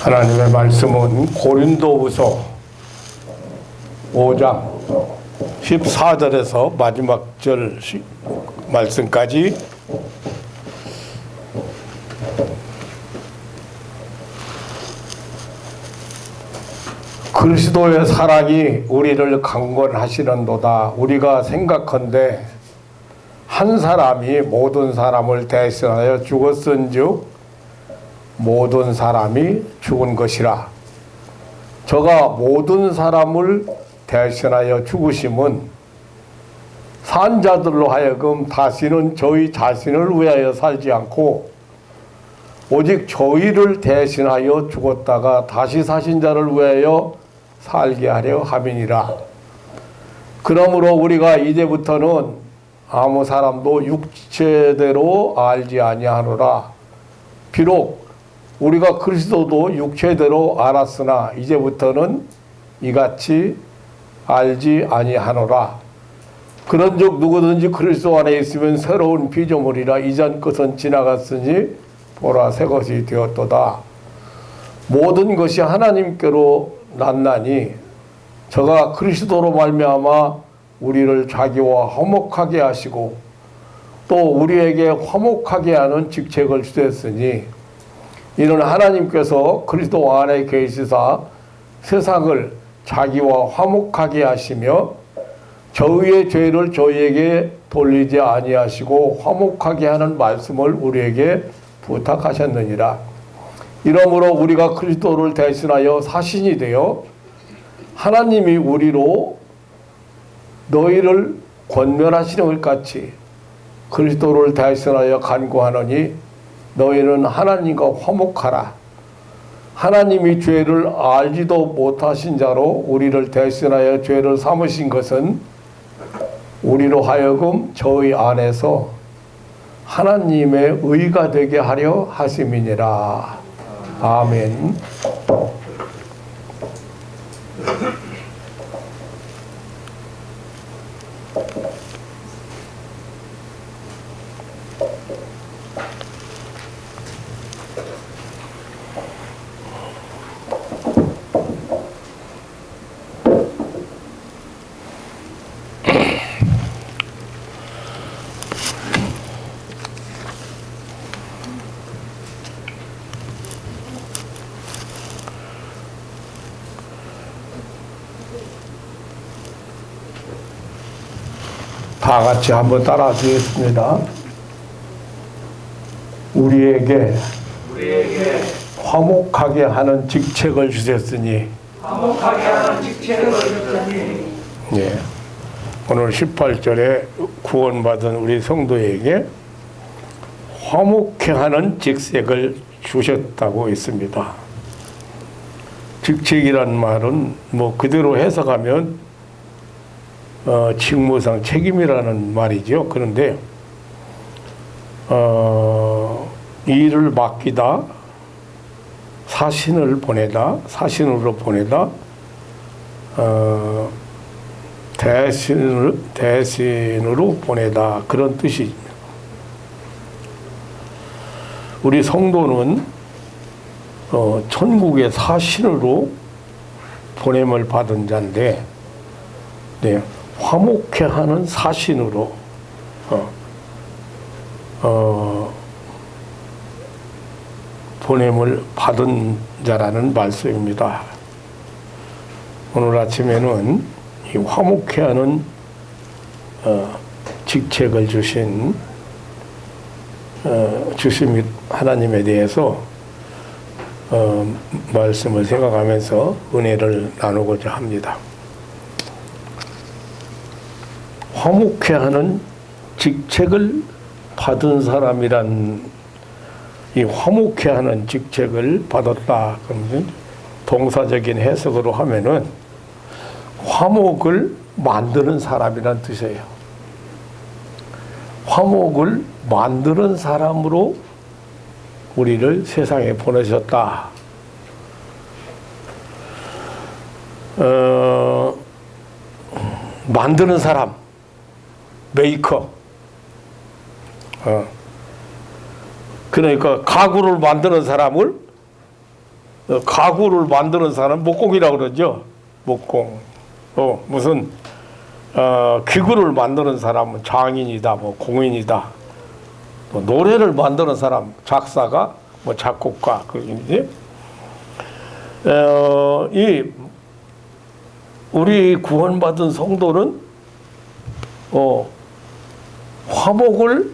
하나님의 말씀은 고린도후서 5장 14절에서 마지막 절 말씀까지 그리스도의 사랑이 우리를 강권하시는도다. 우리가 생각한데 한 사람이 모든 사람을 대신하여 죽었은즉 모든 사람이 죽은 것이라. 저가 모든 사람을 대신하여 죽으심은 산자들로 하여금 다시는 저희 자신을 위하여 살지 않고 오직 저희를 대신하여 죽었다가 다시 사신 자를 위하여 살게 하려 함이니라. 그러므로 우리가 이제부터는 아무 사람도 육체대로 알지 아니하노라. 비록 우리가 그리스도도 육체대로 알았으나 이제부터는 이같이 알지 아니하노라. 그런즉 누구든지 그리스도 안에 있으면 새로운 피조물이라. 이전 것은 지나갔으니 보라 새 것이 되었도다. 모든 것이 하나님께로 났나니 저가 그리스도로 말미암아 우리를 자기와 화목하게 하시고 또 우리에게 화목하게 하는 직책을 주셨으니 이는 하나님께서 그리스도 안에 계시사 세상을 자기와 화목하게 하시며 저희의 죄를 저희에게 돌리지 아니하시고 화목하게 하는 말씀을 우리에게 부탁하셨느니라. 이러므로 우리가 그리스도를 대신하여 사신이 되어 하나님이 우리로 너희를 권면하시는 것 같이 그리스도를 대신하여 간구하노니 너희는 하나님과 화목하라. 하나님이 죄를 알지도 못하신 자로 우리를 대신하여 죄를 삼으신 것은 우리로 하여금 저희 안에서 하나님의 의가 되게 하려 하심이니라. 아멘. 다 같이 한번 따라 드리겠습니다. 우리에게 화목하게 하는 직책을 주셨으니 예. 오늘 18절에 구원받은 우리 성도에게 화목해 하는 직책을 주셨다고 있습니다. 직책이란 말은 뭐 그대로 해석하면 직무상 책임이라는 말이죠. 그런데 일을 맡기다, 사신을 보내다, 사신으로 보내다, 대신으로 보내다, 그런 뜻입니다. 우리 성도는 천국의 사신으로 보냄을 받은 자인데, 네, 화목해 하는 사신으로 보냄을 받은 자라는 말씀입니다. 오늘 아침에는 이 화목해 하는 직책을 주신 하나님에 대해서 말씀을 생각하면서 은혜를 나누고자 합니다. 화목해 하는 직책을 받은 사람이란, 이 화목해 하는 직책을 받았다 그러면 동사적인 해석으로 하면은 화목을 만드는 사람이란 뜻이에요. 화목을 만드는 사람으로 우리를 세상에 보내셨다. 만드는 사람, 메이커. 그러니까 가구를 만드는 사람을 가구를 만드는 사람 목공이라고 그러죠. 목공. 무슨 기구를 만드는 사람은 장인이다, 뭐 공인이다. 또 노래를 만드는 사람 작사가, 뭐 작곡가 그러지. 이 우리 구원받은 성도는 화목을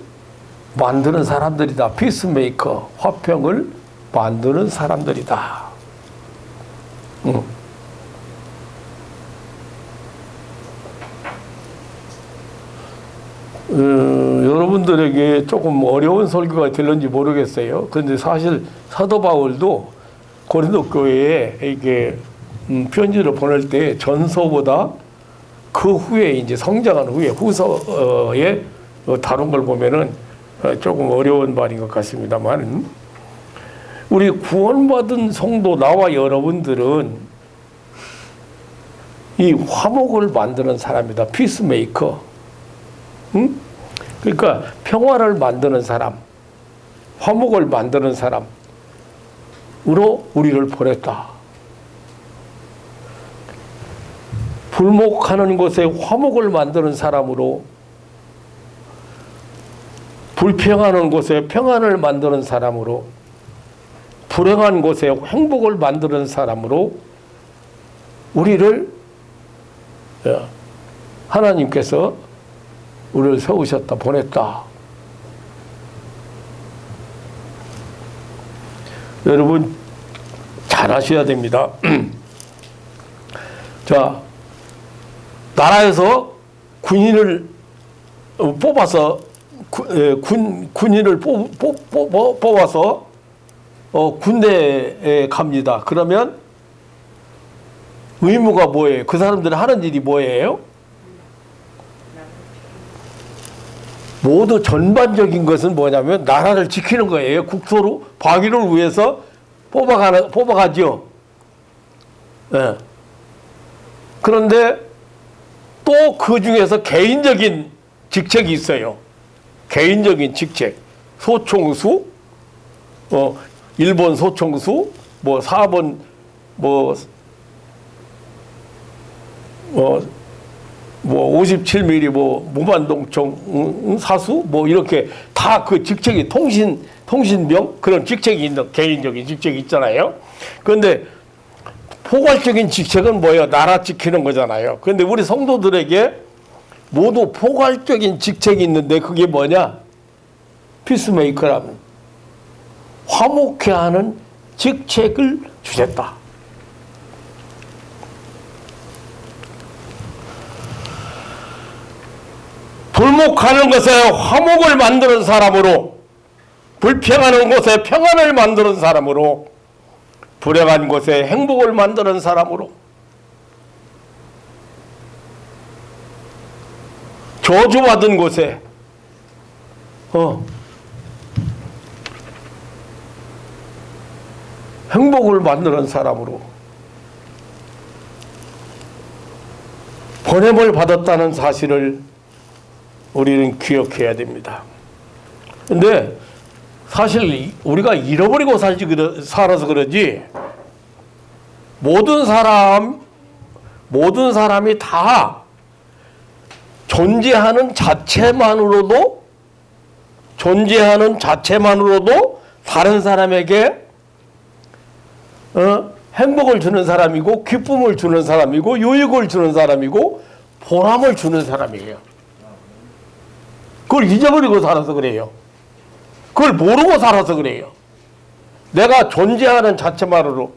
만드는 사람들이다. 피스메이커, 화평을 만드는 사람들이다. 여러분들에게 조금 어려운 설교가 될는지 모르겠어요. 그런데 사실 사도 바울도 고린도 교회에 이게 편지를 보낼 때 전서보다 그 후에 이제 성장한 후에 후서에 다룬 걸 보면은 조금 어려운 말인 것 같습니다만, 우리 구원받은 성도 나와 여러분들은 이 화목을 만드는 사람이다. 피스메이커. 그러니까 평화를 만드는 사람, 화목을 만드는 사람으로 우리를 보냈다. 불목하는 곳에 화목을 만드는 사람으로, 불평하는 곳에 평안을 만드는 사람으로, 불행한 곳에 행복을 만드는 사람으로 우리를 하나님께서 우리를 세우셨다, 보냈다. 여러분 잘 아셔야 됩니다. 자, 나라에서 군인을 뽑아서 군인을 뽑아서 군대에 갑니다. 그러면 의무가 뭐예요? 그 사람들이 하는 일이 뭐예요? 모두 전반적인 것은 뭐냐면 나라를 지키는 거예요. 국토로 방위를 위해서 뽑아가죠. 네. 그런데 또 그 중에서 개인적인 직책이 있어요. 개인적인 직책. 소총수, 1번 소총수, 4번 뭐 57mm 무반동총 사수 이렇게 다 그 직책이 통신병 그런 직책이 있는 개인적인 직책이 있잖아요. 그런데 포괄적인 직책은 뭐예요? 나라 지키는 거잖아요. 그런데 우리 성도들에게 모두 포괄적인 직책이 있는데 그게 뭐냐? 피스메이커라는 화목케 하는 직책을 주셨다. 불목하는 것에 화목을 만드는 사람으로, 불평하는 곳에 평안을 만드는 사람으로, 불행한 곳에 행복을 만드는 사람으로, 저주받은 곳에 행복을 만드는 사람으로 보냄을 받았다는 사실을 우리는 기억해야 됩니다. 근데 사실 우리가 잃어버리고 살아서 그러지, 모든 사람이 다 존재하는 자체만으로도 다른 사람에게 행복을 주는 사람이고, 기쁨을 주는 사람이고, 유익을 주는 사람이고, 보람을 주는 사람이에요. 그걸 잊어버리고 살아서 그래요. 그걸 모르고 살아서 그래요. 내가 존재하는 자체만으로.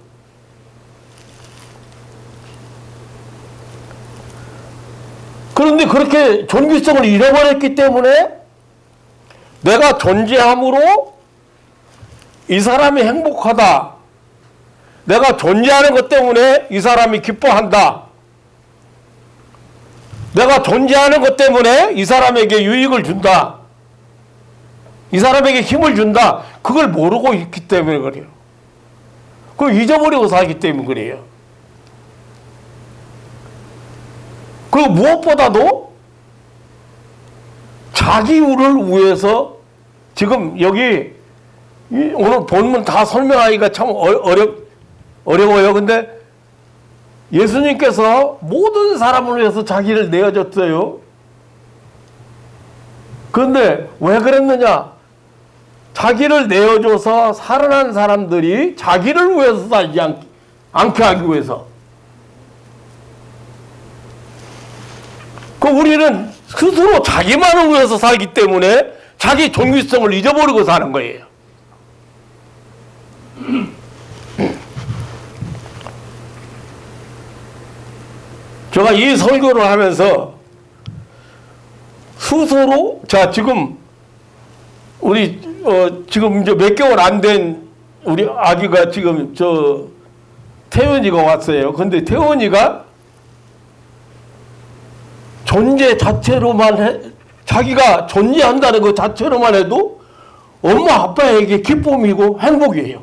그런데 그렇게 존귀성을 잃어버렸기 때문에 내가 존재함으로 이 사람이 행복하다, 내가 존재하는 것 때문에 이 사람이 기뻐한다, 내가 존재하는 것 때문에 이 사람에게 유익을 준다, 이 사람에게 힘을 준다, 그걸 모르고 있기 때문에 그래요. 그걸 잊어버리고 살기 때문에 그래요. 그 무엇보다도 자기 우를 위해서, 지금 여기 오늘 본문 다 설명하기가 참 어려워요. 근데 예수님께서 모든 사람을 위해서 자기를 내어줬어요. 그런데 왜 그랬느냐? 자기를 내어줘서 살아난 사람들이 자기를 위해서 살지 않게 하기 위해서. 우리는 스스로 자기만을 위해서 살기 때문에 자기 존귀성을 잊어버리고 사는 거예요. 제가 이 설교를 하면서 스스로, 자, 지금 우리 지금 이제 몇 개월 안 된 우리 아기가 지금 태연이가 왔어요. 근데 태연이가 존재 자체로만 자기가 존재한다는 것 자체로만 해도 엄마 아빠에게 기쁨이고 행복이에요.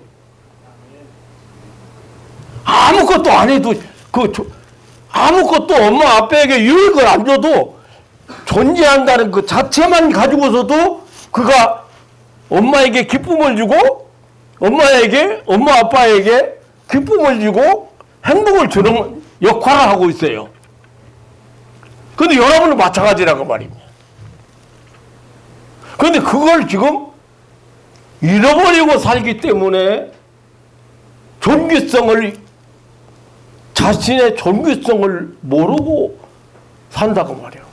아무것도 안 해도 아무것도 엄마 아빠에게 유익을 안 줘도 존재한다는 그 자체만 가지고서도 그가 엄마에게 기쁨을 주고 엄마 아빠에게 기쁨을 주고 행복을 주는 역할을 하고 있어요. 근데 여러분은 마찬가지라고 말입니다. 그런데 그걸 지금 잃어버리고 살기 때문에 자신의 존귀성을 모르고 산다고 말이에요.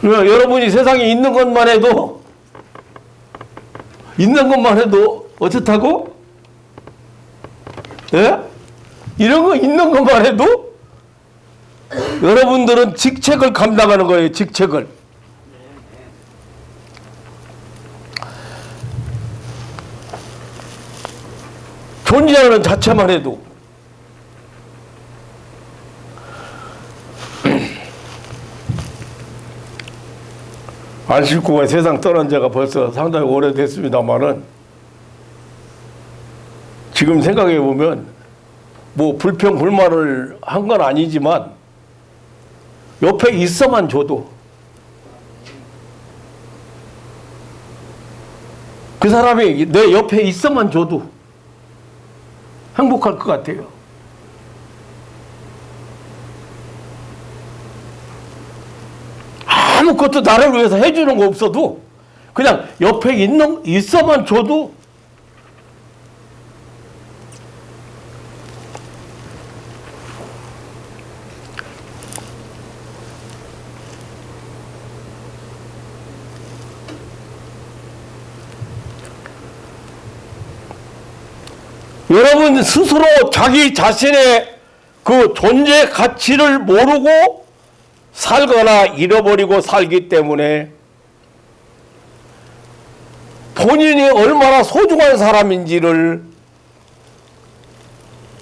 여러분이 세상에 있는 것만 해도 어떻다고? 예? 이런 거 있는 것만 해도 여러분들은 직책을 감당하는 거예요. 직책을. 존재하는 자체만 해도. 안식구가 세상 떠난 지가 벌써 상당히 오래됐습니다만은 지금 생각해 보면 뭐 불평 불만을 한 건 아니지만 옆에 있어만 줘도 그 사람이 내 옆에 있어만 줘도 행복할 것 같아요. 아무것도 나를 위해서 해주는 거 없어도 그냥 옆에 있어만 줘도 여러분 스스로 자기 자신의 그 존재 가치를 모르고 살거나 잃어버리고 살기 때문에 본인이 얼마나 소중한 사람인지를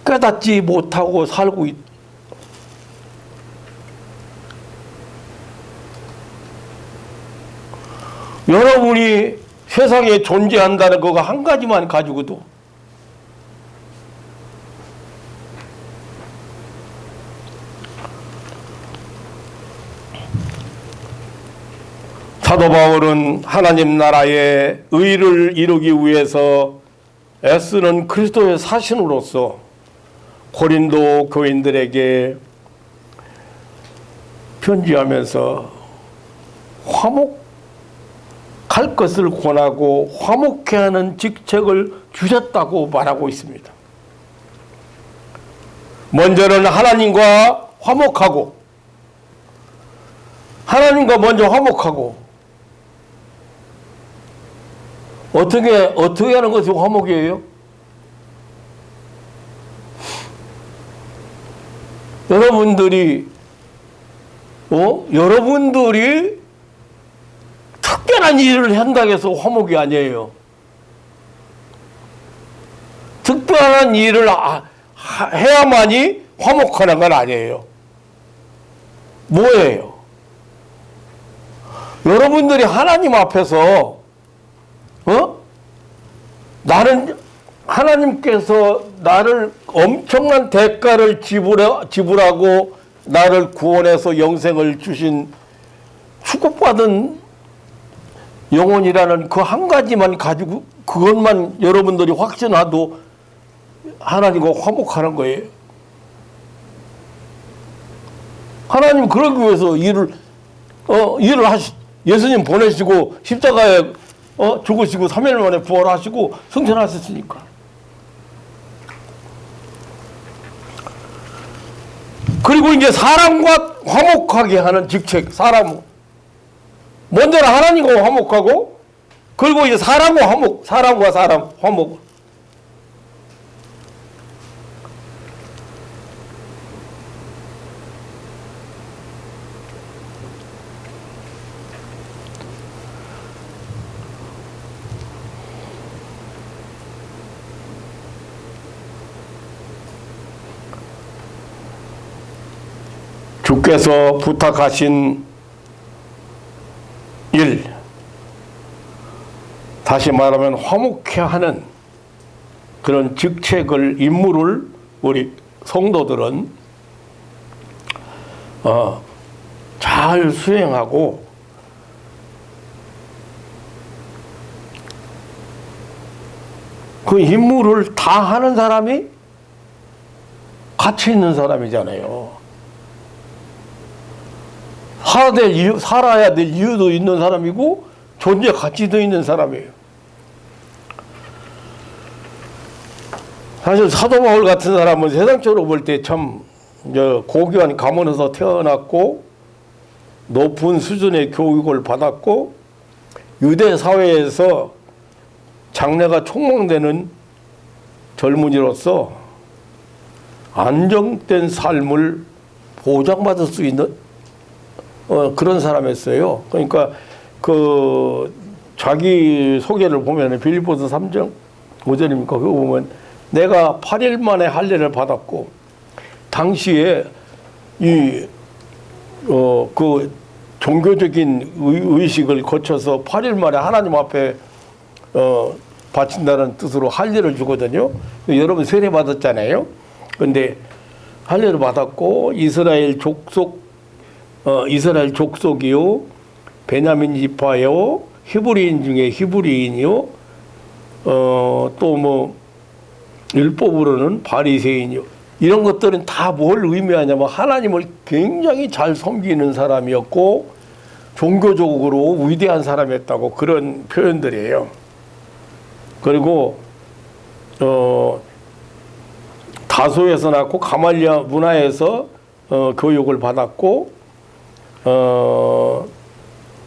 깨닫지 못하고 살고 있다. 여러분이 세상에 존재한다는 거가 한 가지만 가지고도 사도 바울은 하나님 나라의 의를 이루기 위해서 애쓰는 그리스도의 사신으로서 고린도 교인들에게 편지하면서 화목할 것을 권하고 화목케 하는 직책을 주셨다고 말하고 있습니다. 먼저는 하나님과 먼저 화목하고 어떻게 하는 것이 화목이에요? 여러분들이 특별한 일을 한다고 해서 화목이 아니에요. 특별한 일을 해야만이 화목하는 건 아니에요. 뭐예요? 여러분들이 하나님 앞에서 하나님께서 나를 엄청난 대가를 지불하고 나를 구원해서 영생을 주신 축복받은 영혼이라는 그 한 가지만 가지고 그것만 여러분들이 확신하도 하나님과 화목하는 거예요. 하나님 그러기 위해서 일을 예수님 보내시고 십자가에 죽으시고 3일 만에 부활하시고 승천하셨으니까. 그리고 이제 사람과 화목하게 하는 직책, 먼저 하나님과 화목하고, 그리고 이제 사람과 사람 화목. 주께서 부탁하신 일, 다시 말하면 화목케 하는 그런 직책을, 임무를 우리 성도들은 잘 수행하고 그 임무를 다 하는 사람이 가치 있는 사람이잖아요. 살아야 될 이유도 있는 사람이고 존재 가치도 있는 사람이에요. 사실 사도 바울 같은 사람은 세상적으로 볼 때 참 고귀한 가문에서 태어났고 높은 수준의 교육을 받았고 유대 사회에서 장래가 촉망되는 젊은이로서 안정된 삶을 보장받을 수 있는 그런 사람이었어요. 그러니까 그 자기 소개를 보면 빌립보서 3장 5절입니까? 그거 보면 내가 8일 만에 할례를 받았고 당시에 그 종교적인 의식을 거쳐서 8일 만에 하나님 앞에 바친다는 뜻으로 할례를 주거든요. 여러분 세례 받았잖아요. 근데 할례를 받았고 이스라엘 족속이요, 베냐민 지파요, 히브리인 중에 히브리인이요, 또 뭐 율법으로는 바리새인이요. 이런 것들은 다 뭘 의미하냐면 하나님을 굉장히 잘 섬기는 사람이었고 종교적으로 위대한 사람이었다고 그런 표현들이에요. 그리고 다소에서 낳고 가말리아 문화에서 교육을 받았고 또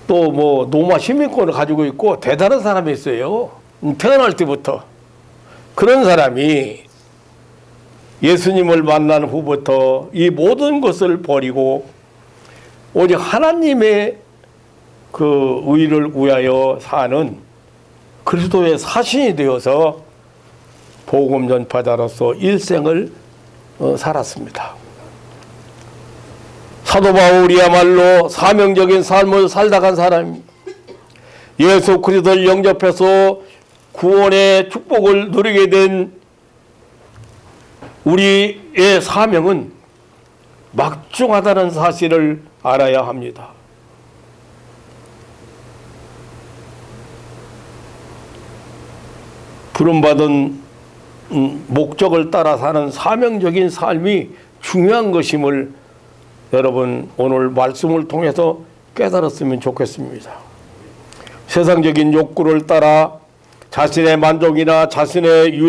뭐 로마 시민권을 가지고 있고 대단한 사람이었어요. 태어날 때부터. 그런 사람이 예수님을 만난 후부터 이 모든 것을 버리고 오직 하나님의 그 의를 위하여 사는 그리스도의 사신이 되어서 복음 전파자로서 일생을 살았습니다. 사도 바울이야말로 사명적인 삶을 살다 간 사람입니다. 예수 그리스도를 영접해서 구원의 축복을 누리게 된 우리의 사명은 막중하다는 사실을 알아야 합니다. 부름받은 목적을 따라 사는 사명적인 삶이 중요한 것임을 여러분 오늘 말씀을 통해서 깨달았으면 좋겠습니다. 세상적인 욕구를 따라 자신의 만족이나 자신의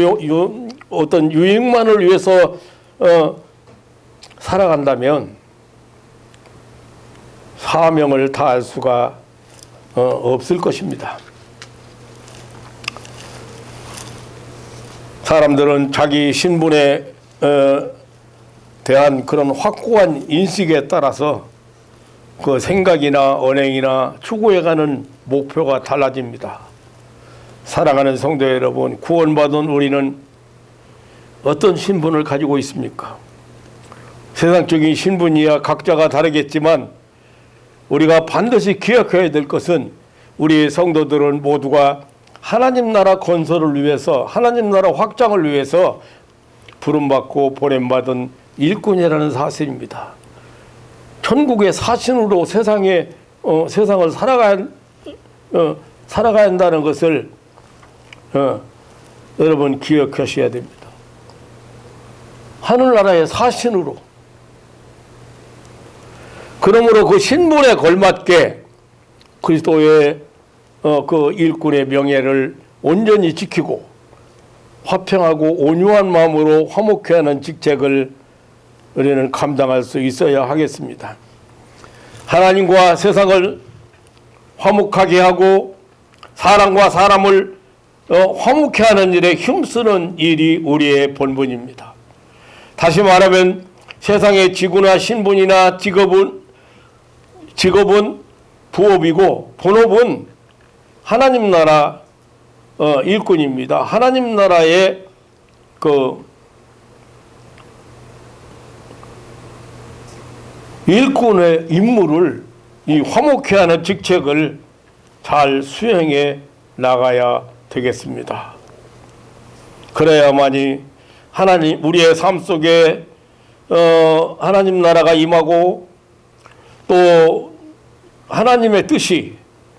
어떤 유익만을 위해서 살아간다면 사명을 다할 수가 없을 것입니다. 사람들은 자기 신분에 대한 그런 확고한 인식에 따라서 그 생각이나 언행이나 추구해가는 목표가 달라집니다. 사랑하는 성도 여러분, 구원받은 우리는 어떤 신분을 가지고 있습니까? 세상적인 신분이야 각자가 다르겠지만 우리가 반드시 기억해야 될 것은 우리 성도들은 모두가 하나님 나라 건설을 위해서, 하나님 나라 확장을 위해서 부름받고 보냄받은 일꾼이라는 사실입니다. 천국의 사신으로 세상을 살아가야 한다는 것을 여러분 기억하셔야 됩니다. 하늘나라의 사신으로. 그러므로 그 신분에 걸맞게 그리스도의 그 일꾼의 명예를 온전히 지키고 화평하고 온유한 마음으로 화목케 하는 직책을 우리는 감당할 수 있어야 하겠습니다. 하나님과 세상을 화목하게 하고 사람과 사람을 화목케 하는 일에 힘쓰는 일이 우리의 본분입니다. 다시 말하면 세상의 직구나 신분이나 직업은 부업이고 본업은 하나님 나라 일꾼입니다. 하나님 나라의 그 일꾼의 임무를 이 화목케 하는 직책을 잘 수행해 나가야 되겠습니다. 그래야만이 하나님 우리의 삶 속에 하나님 나라가 임하고 또 하나님의 뜻이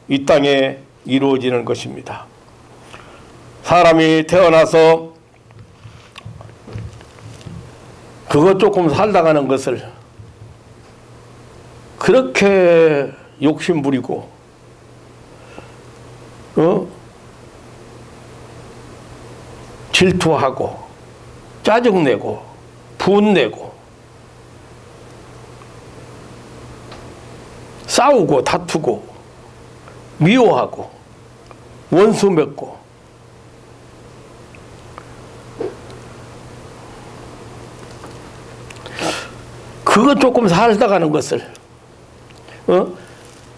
이 땅에 이루어지는 것입니다. 사람이 태어나서 그것 조금 살다가는 것을 그렇게 욕심부리고 질투하고 짜증내고 분내고 싸우고 다투고 미워하고 원수 맺고 그거 조금 살다가는 것을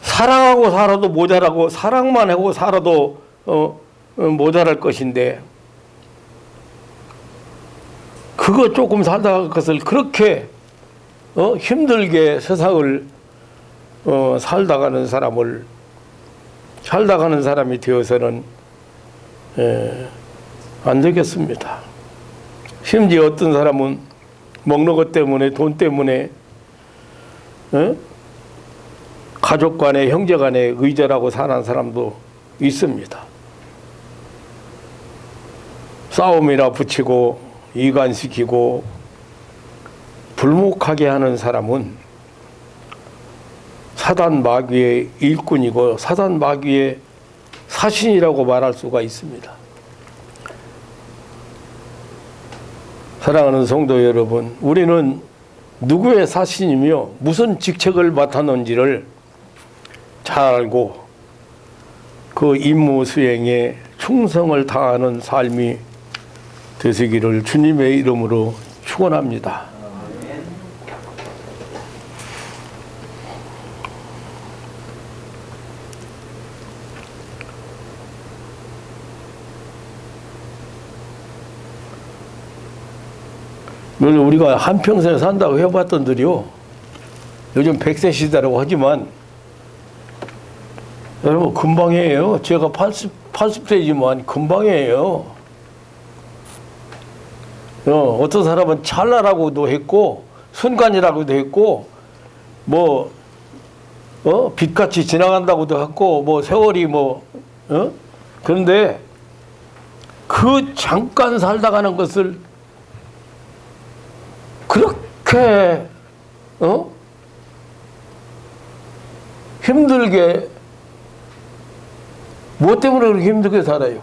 사랑하고 살아도 모자라고 사랑만 하고 살아도 모자랄 것인데 그거 조금 살다가 것을 그렇게 힘들게 세상을 살다가는 사람이 되어서는 안 되겠습니다. 심지어 어떤 사람은 먹는 것 때문에 돈 때문에 가족 간에 형제 간에 의절하고 사는 사람도 있습니다. 싸움이나 붙이고 이간시키고 불목하게 하는 사람은 사단 마귀의 일꾼이고 사단 마귀의 사신이라고 말할 수가 있습니다. 사랑하는 성도 여러분, 우리는 누구의 사신이며 무슨 직책을 맡았는지를 잘 알고 그 임무 수행에 충성을 다하는 삶이 되시기를 주님의 이름으로 축원합니다. 우리가 한평생 산다고 해봤던들이요, 요즘 100세 시대라고 하지만 여러분 금방이에요. 제가 80세지만 금방이에요. 어떤 사람은 찰나라고도 했고 순간이라고도 했고 빛같이 지나간다고도 했고 세월이 그런데 그 잠깐 살다가는 것을 그렇게 힘들게 뭐 때문에 그렇게 힘들게 살아요?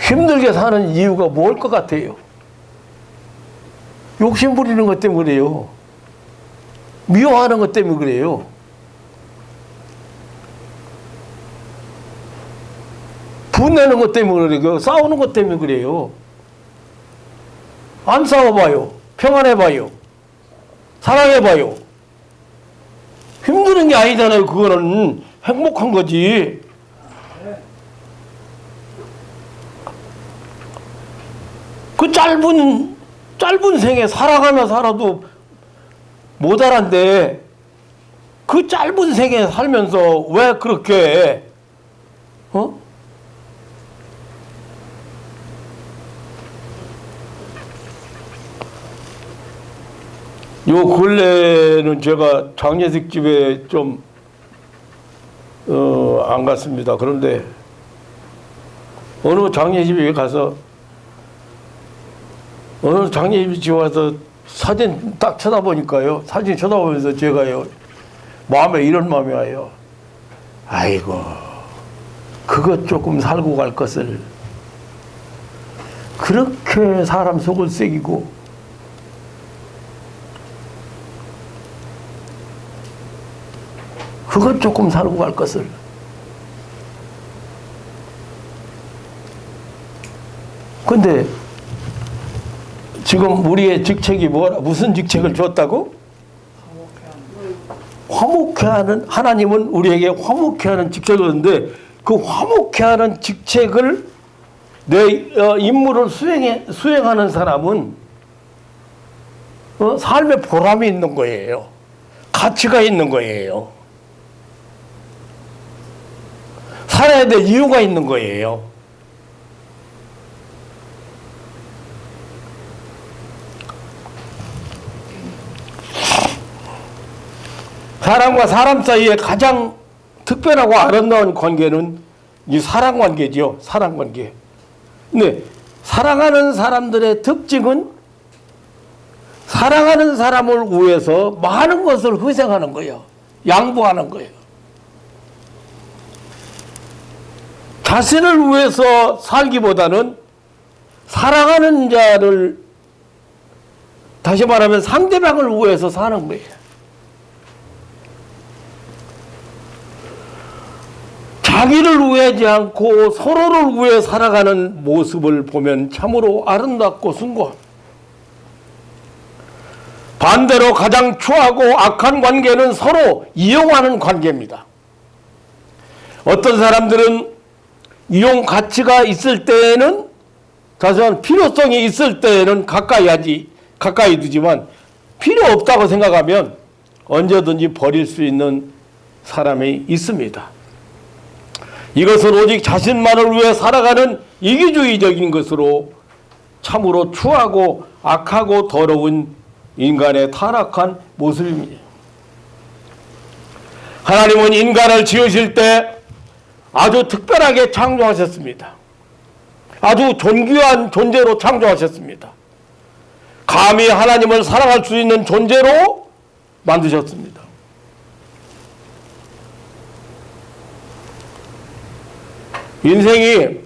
힘들게 사는 이유가 뭘 것 같아요? 욕심 부리는 것 때문에 그래요. 미워하는 것 때문에 그래요. 분내는 것 때문에 그래요. 싸우는 것 때문에 그래요. 안 싸워봐요. 평안해봐요. 사랑해봐요. 힘드는 게 아니잖아요. 그거는 행복한 거지. 그 짧은 생에 사랑하며 살아도 모자란데 그 짧은 생에 살면서 왜 그렇게 요 근래는 제가 장례식 집에 좀 안 갔습니다. 그런데 어느 장례집에 가서 사진 딱 쳐다보니까요. 사진 쳐다보면서 제가요, 마음에 이런 마음이 와요. 아이고, 그것 조금 살고 갈 것을 그렇게 사람 속을 새기고 그것 조금 살고 갈 것을 근데 지금 우리의 직책이 무슨 직책을 줬다고? 화목해 하는, 하나님은 우리에게 화목해 하는 직책을 줬는데 그 화목해 하는 직책을 내 임무를 수행하는 사람은 삶의 보람이 있는 거예요. 가치가 있는 거예요. 살아야 될 이유가 있는 거예요. 사람과 사람 사이에 가장 특별하고 아름다운 관계는 이 사랑 관계죠. 사랑 관계. 근데 사랑하는 사람들의 특징은 사랑하는 사람을 위해서 많은 것을 희생하는 거예요. 양보하는 거예요. 자신을 위해서 살기보다는 사랑하는 자를, 다시 말하면 상대방을 위해서 사는 거예요. 자기를 위하지 않고 서로를 위해 살아가는 모습을 보면 참으로 아름답고 숭고함. 반대로 가장 추하고 악한 관계는 서로 이용하는 관계입니다. 어떤 사람들은 이용 가치가 있을 때에는, 자세한 필요성이 있을 때에는 가까이 두지만 필요 없다고 생각하면 언제든지 버릴 수 있는 사람이 있습니다. 이것은 오직 자신만을 위해 살아가는 이기주의적인 것으로 참으로 추하고 악하고 더러운 인간의 타락한 모습입니다. 하나님은 인간을 지으실 때 아주 특별하게 창조하셨습니다. 아주 존귀한 존재로 창조하셨습니다. 감히 하나님을 사랑할 수 있는 존재로 만드셨습니다. 인생이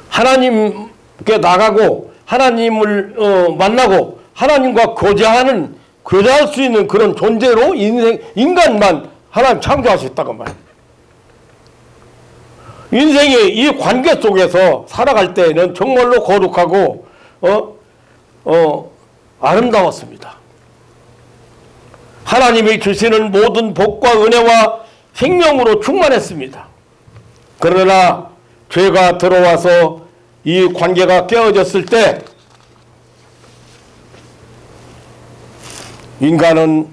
하나님께 나가고 하나님을 만나고 하나님과 교제할 수 있는 그런 존재로 인간만 하나님 창조하셨다고 말이에요. 인생이 이 관계 속에서 살아갈 때에는 정말로 거룩하고 아름다웠습니다. 하나님이 주시는 모든 복과 은혜와 생명으로 충만했습니다. 그러나 죄가 들어와서 이 관계가 깨어졌을 때 인간은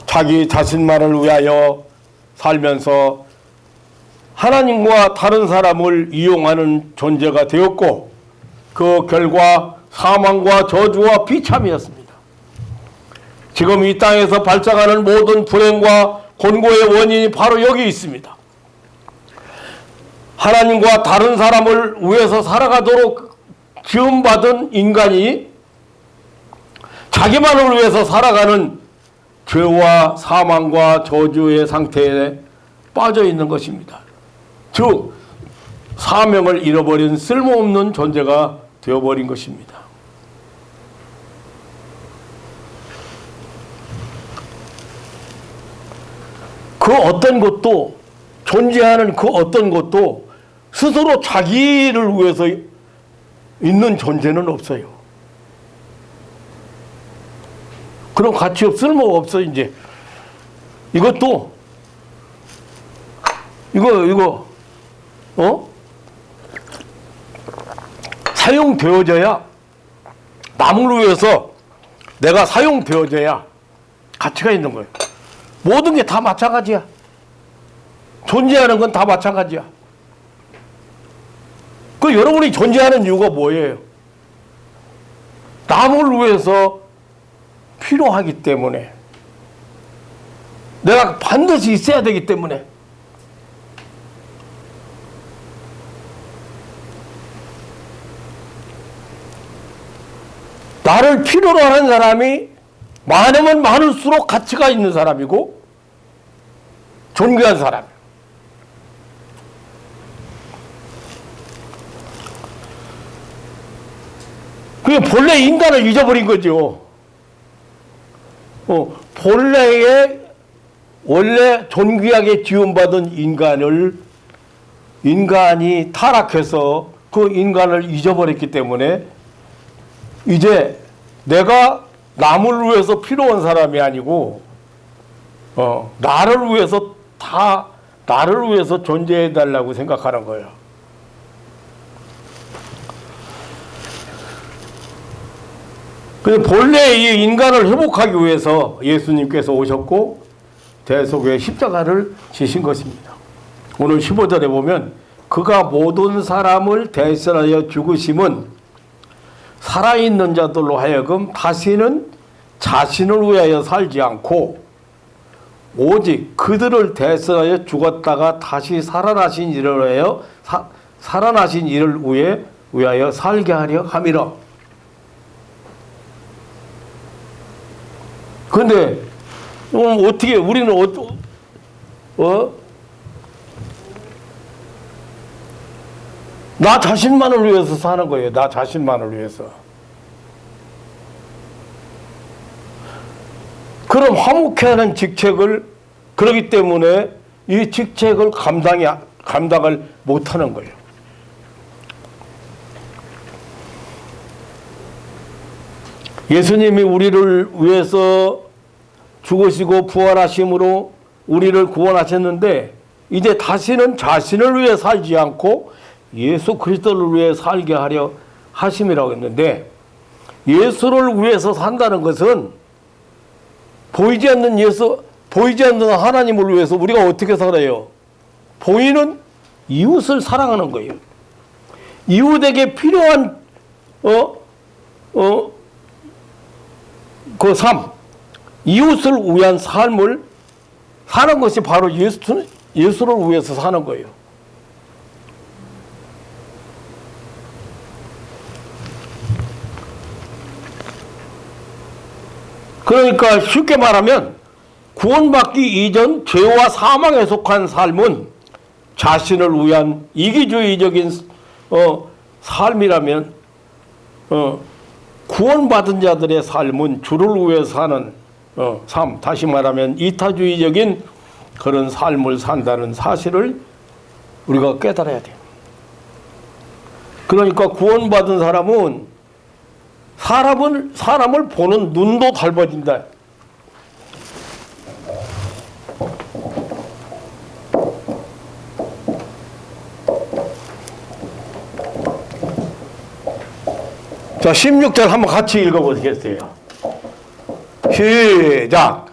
자기 자신만을 위하여 살면서 하나님과 다른 사람을 이용하는 존재가 되었고 그 결과 사망과 저주와 비참이었습니다. 지금 이 땅에서 발생하는 모든 불행과 곤고의 원인이 바로 여기 있습니다. 하나님과 다른 사람을 위해서 살아가도록 지음받은 인간이 자기만을 위해서 살아가는 죄와 사망과 저주의 상태에 빠져 있는 것입니다. 즉 사명을 잃어버린 쓸모없는 존재가 되어버린 것입니다. 그 어떤 것도, 존재하는 그 어떤 것도 스스로 자기를 위해서 있는 존재는 없어요. 그런 가치 쓸모가 없어. 이제 이것도 이거 사용되어져야, 남을 위해서 내가 사용되어져야 가치가 있는 거예요. 모든 게 다 마찬가지야. 존재하는 건 다 마찬가지야. 그 여러분이 존재하는 이유가 뭐예요? 남을 위해서 필요하기 때문에. 내가 반드시 있어야 되기 때문에. 나를 필요로 하는 사람이 많으면 많을수록 가치가 있는 사람이고 존귀한 사람. 그게 본래 인간을 잊어버린 거죠. 본래의 원래 존귀하게 지원받은 인간이 타락해서 그 인간을 잊어버렸기 때문에 이제 내가 남을 위해서 필요한 사람이 아니고 나를 위해서 존재해 달라고 생각하는 거예요. 본래 이 인간을 회복하기 위해서 예수님께서 오셨고 대속의 십자가를 지신 것입니다. 오늘 15절에 보면 그가 모든 사람을 대신하여 죽으심은 살아있는 자들로 하여금 다시는 자신을 위하여 살지 않고 오직 그들을 대신하여 죽었다가 다시 살아나신 이를 위하여 살게 하려 함이라. 그런데 어떻게 우리는 나 자신만을 위해서 사는 거예요. 나 자신만을 위해서. 그럼 화목해하는 직책을 그러기 때문에 이 직책을 감당을 못하는 거예요. 예수님이 우리를 위해서 죽으시고 부활하심으로 우리를 구원하셨는데 이제 다시는 자신을 위해 살지 않고 예수 그리스도를 위해 살게 하려 하심이라고 했는데 예수를 위해서 산다는 것은 보이지 않는 하나님을 위해서 우리가 어떻게 살아요? 보이는 이웃을 사랑하는 거예요. 이웃에게 필요한 그 삶, 이웃을 위한 삶을 사는 것이 바로 예수를 위해서 사는 거예요. 그러니까 쉽게 말하면 구원받기 이전 죄와 사망에 속한 삶은 자신을 위한 이기주의적인 삶이라면 구원받은 자들의 삶은 주를 위해 사는 삶, 다시 말하면 이타주의적인 그런 삶을 산다는 사실을 우리가 깨달아야 돼요. 그러니까 구원받은 사람은 사람을 보는 눈도 달라진다. 자, 16절 한번 같이 읽어보시겠어요? 시작.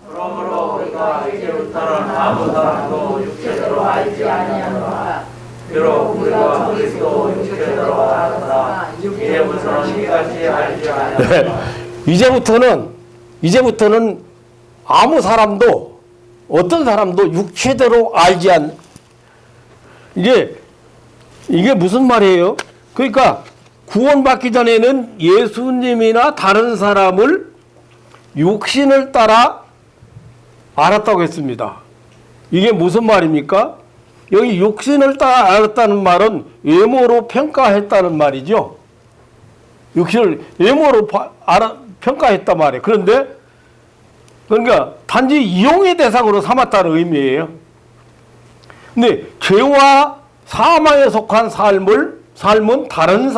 그러므로 우리가 이제부터는 아무 사람도 육체대로 알지 아니하노라. 비록 우리가 그리스도 육체대로 알았으나 이제부터는 이같이 알지 아니하노라. 이제부터는 아무 사람도 어떤 사람도 육체대로 알지 않. 이게 무슨 말이에요? 그러니까 구원받기 전에는 예수님이나 다른 사람을 육신을 따라 알았다고 했습니다. 이게 무슨 말입니까? 여기 육신을 따라 알았다는 말은 외모로 평가했다는 말이죠. 육신을 외모로 평가했단 말이에요. 그러니까 단지 이용의 대상으로 삼았다는 의미예요. 근데 죄와 사망에 속한 삶은 다른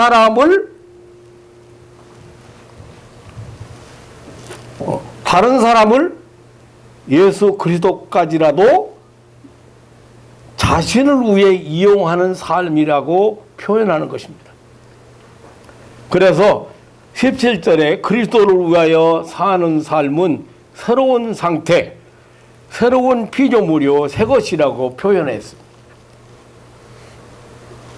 사람을 예수 그리스도까지라도 자신을 위해 이용하는 삶이라고 표현하는 것입니다. 그래서 17절에 그리스도를 위하여 사는 삶은 새로운 상태, 새로운 피조물이요 새 것이라고 표현했습니다.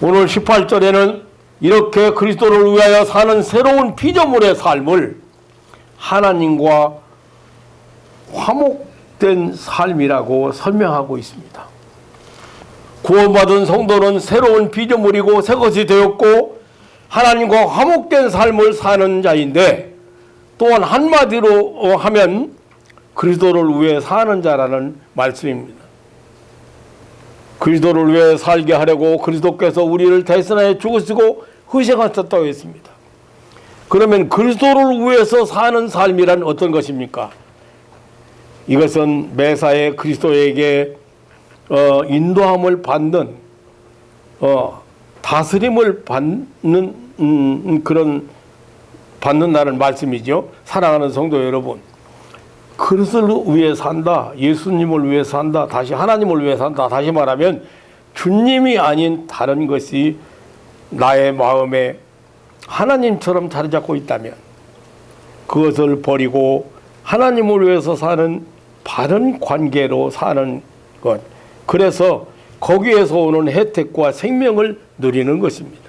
오늘 18절에는 이렇게 그리스도를 위하여 사는 새로운 피조물의 삶을 하나님과 복된 삶이라고 설명하고 있습니다. 구원받은 성도는 새로운 피조물이고 새것이 되었고 하나님과 화목된 삶을 사는 자인데, 또한 한마디로 하면 그리스도를 위해 사는 자라는 말씀입니다. 그리스도를 위해 살게 하려고 그리스도께서 우리를 대신하여 죽으시고 희생하셨다고 했습니다. 그러면 그리스도를 위해서 사는 삶이란 어떤 것입니까? 이것은 매사에 그리스도에게 인도함을 받는, 다스림을 받는 받는다는 말씀이죠. 사랑하는 성도 여러분, 그리스도를 위해 산다, 예수님을 위해 산다, 다시 하나님을 위해 산다, 다시 말하면 주님이 아닌 다른 것이 나의 마음에 하나님처럼 자리 잡고 있다면 그것을 버리고 하나님을 위해서 사는 바른 관계로 사는 것, 그래서 거기에서 오는 혜택과 생명을 누리는 것입니다.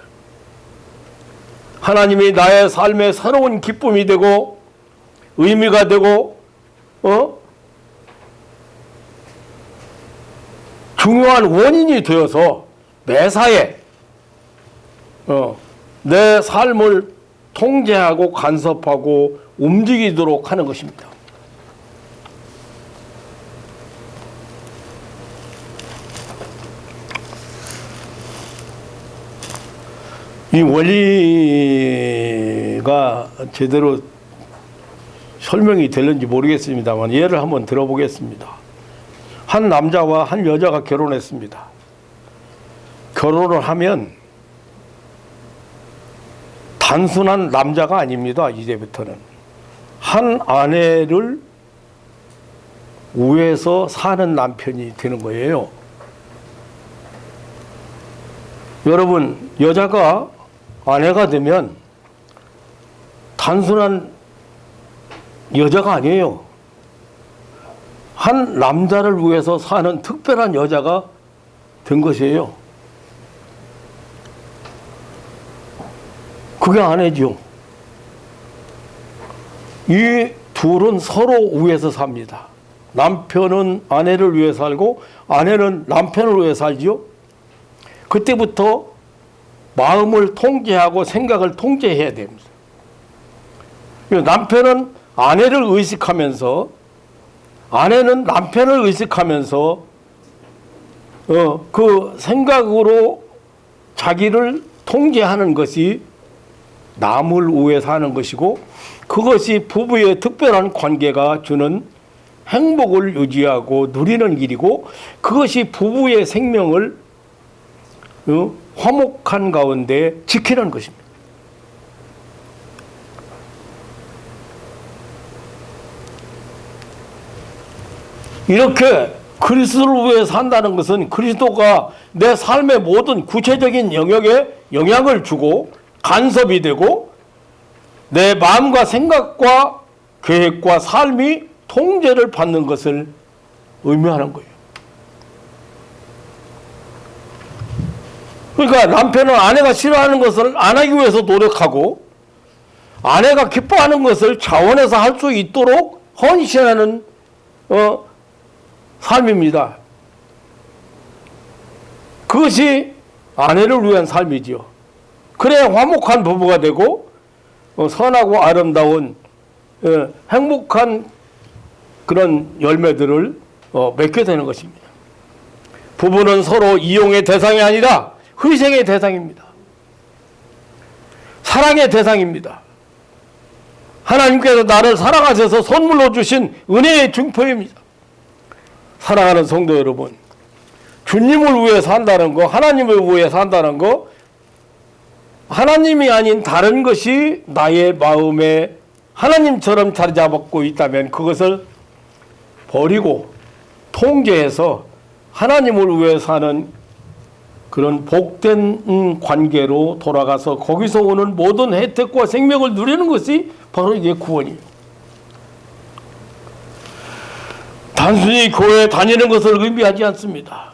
하나님이 나의 삶의 새로운 기쁨이 되고 의미가 되고 중요한 원인이 되어서 매사에 내 삶을 통제하고 간섭하고 움직이도록 하는 것입니다. 이 원리가 제대로 설명이 되는지 모르겠습니다만 예를 한번 들어보겠습니다. 한 남자와 한 여자가 결혼했습니다. 결혼을 하면 단순한 남자가 아닙니다. 이제부터는 한 아내를 위해서 사는 남편이 되는 거예요. 여러분, 여자가 아내가 되면 단순한 여자가 아니에요. 한 남자를 위해서 사는 특별한 여자가 된 것이에요. 그게 아내죠. 이 둘은 서로 위해서 삽니다. 남편은 아내를 위해 살고 아내는 남편을 위해 살지요. 그때부터 마음을 통제하고 생각을 통제해야 됩니다. 남편은 아내를 의식하면서 아내는 남편을 의식하면서 그 생각으로 자기를 통제하는 것이 남을 위해 사는 것이고, 그것이 부부의 특별한 관계가 주는 행복을 유지하고 누리는 길이고, 그것이 부부의 생명을 화목한 가운데 지키는 것입니다. 이렇게 그리스도를 위해 산다는 것은 그리스도가 내 삶의 모든 구체적인 영역에 영향을 주고 간섭이 되고 내 마음과 생각과 계획과 삶이 통제를 받는 것을 의미하는 거예요. 그러니까 남편은 아내가 싫어하는 것을 안 하기 위해서 노력하고 아내가 기뻐하는 것을 자원해서 할 수 있도록 헌신하는 삶입니다. 그것이 아내를 위한 삶이지요. 그래야 화목한 부부가 되고 선하고 아름다운 행복한 그런 열매들을 맺게 되는 것입니다. 부부는 서로 이용의 대상이 아니라 희생의 대상입니다. 사랑의 대상입니다. 하나님께서 나를 사랑하셔서 선물로 주신 은혜의 증표입니다. 사랑하는 성도 여러분, 주님을 위해 산다는 거, 하나님을 위해 산다는 거, 하나님이 아닌 다른 것이 나의 마음에 하나님처럼 자리 잡고 있다면 그것을 버리고 통제해서 하나님을 위해 사는 그런 복된 관계로 돌아가서 거기서 오는 모든 혜택과 생명을 누리는 것이 바로 이게 구원이에요. 단순히 교회에 다니는 것을 의미하지 않습니다.